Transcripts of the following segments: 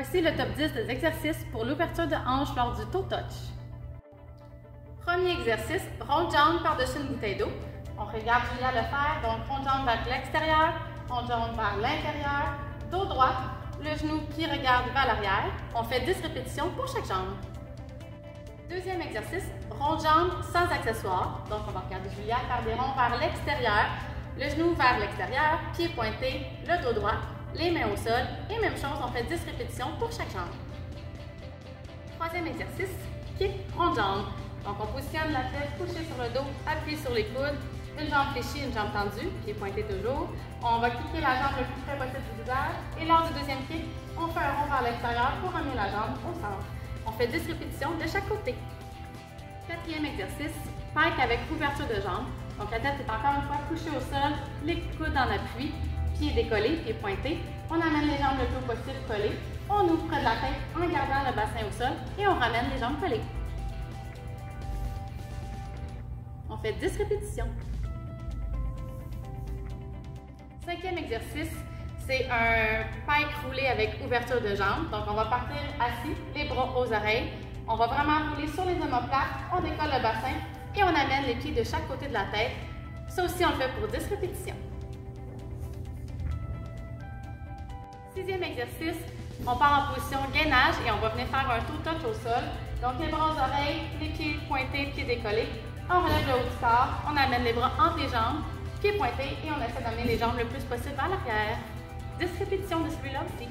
Voici le top 10 des exercices pour l'ouverture de hanche lors du toe touch. Premier exercice, ronde jambe par-dessus une bouteille d'eau. On regarde Julia le faire, donc ronde jambe vers l'extérieur, ronde jambe vers l'intérieur, dos droit, le genou qui regarde vers l'arrière. On fait 10 répétitions pour chaque jambe. Deuxième exercice, ronde jambe sans accessoires. Donc on va regarder Julia faire des ronds vers l'extérieur, le genou vers l'extérieur, pied pointé, le dos droit, les mains au sol et même chose, on fait 10 répétitions pour chaque jambe. Troisième exercice, kick ronde jambe. Donc on positionne la tête couchée sur le dos, appuyé sur les coudes, une jambe fléchie, une jambe tendue, pied pointé toujours. On va kicker la jambe le plus près possible du visage et lors du deuxième kick, on fait un rond vers l'extérieur pour ramener la jambe au centre. On fait 10 répétitions de chaque côté. Quatrième exercice, pike avec ouverture de jambe. Donc la tête est encore une fois couchée au sol, les coudes en appui, pieds décollés, pieds pointés. On amène les jambes le plus possible collées. On ouvre près de la tête en gardant le bassin au sol et on ramène les jambes collées. On fait 10 répétitions. Cinquième exercice, c'est un pike roulé avec ouverture de jambes. Donc on va partir assis, les bras aux oreilles. On va vraiment rouler sur les omoplates, on décolle le bassin et on amène les pieds de chaque côté de la tête. Ça aussi, on le fait pour 10 répétitions. Sixième exercice, on part en position gainage et on va venir faire un toe touch au sol. Donc les bras aux oreilles, les pieds pointés, pieds décollés. On relève le haut du corps, on amène les bras entre les jambes, pieds pointés et on essaie d'amener les jambes le plus possible vers l'arrière. 10 répétitions de celui-là aussi.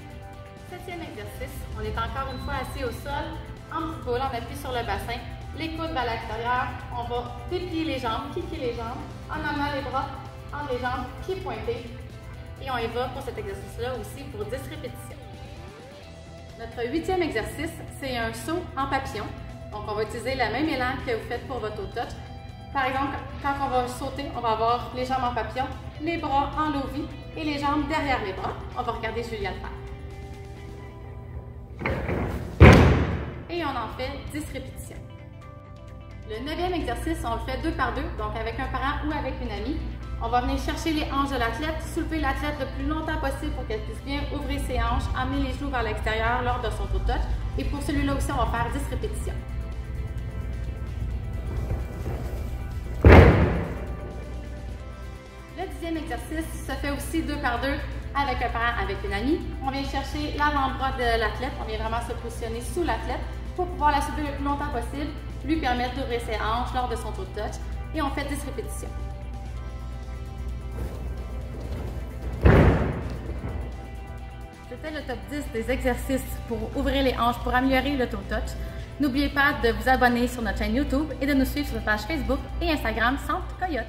Septième exercice, on est encore une fois assis au sol, en petit boule, on appuie sur le bassin, les coudes vers l'extérieur, on va déplier les jambes, kicker les jambes, en amenant les bras entre les jambes, pieds pointés. Et on y va pour cet exercice-là aussi pour 10 répétitions. Notre huitième exercice, c'est un saut en papillon. Donc, on va utiliser le même élan que vous faites pour votre toe touch. Par exemple, quand on va sauter, on va avoir les jambes en papillon, les bras en low-V et les jambes derrière les bras. On va regarder Julia le faire. Et on en fait 10 répétitions. Le neuvième exercice, on le fait 2 par 2, donc avec un parent ou avec une amie. On va venir chercher les hanches de l'athlète, soulever l'athlète le plus longtemps possible pour qu'elle puisse bien ouvrir ses hanches, amener les genoux vers l'extérieur lors de son toe touch. Et pour celui-là aussi, on va faire 10 répétitions. Le 10e exercice se fait aussi 2 par 2 avec un parent, avec une amie. On vient chercher l'avant-bras de l'athlète, on vient vraiment se positionner sous l'athlète pour pouvoir la soulever le plus longtemps possible, lui permettre d'ouvrir ses hanches lors de son toe touch et on fait 10 répétitions. C'était le top 10 des exercices pour ouvrir les hanches pour améliorer le toe touch. N'oubliez pas de vous abonner sur notre chaîne YouTube et de nous suivre sur notre page Facebook et Instagram Centre Coyote.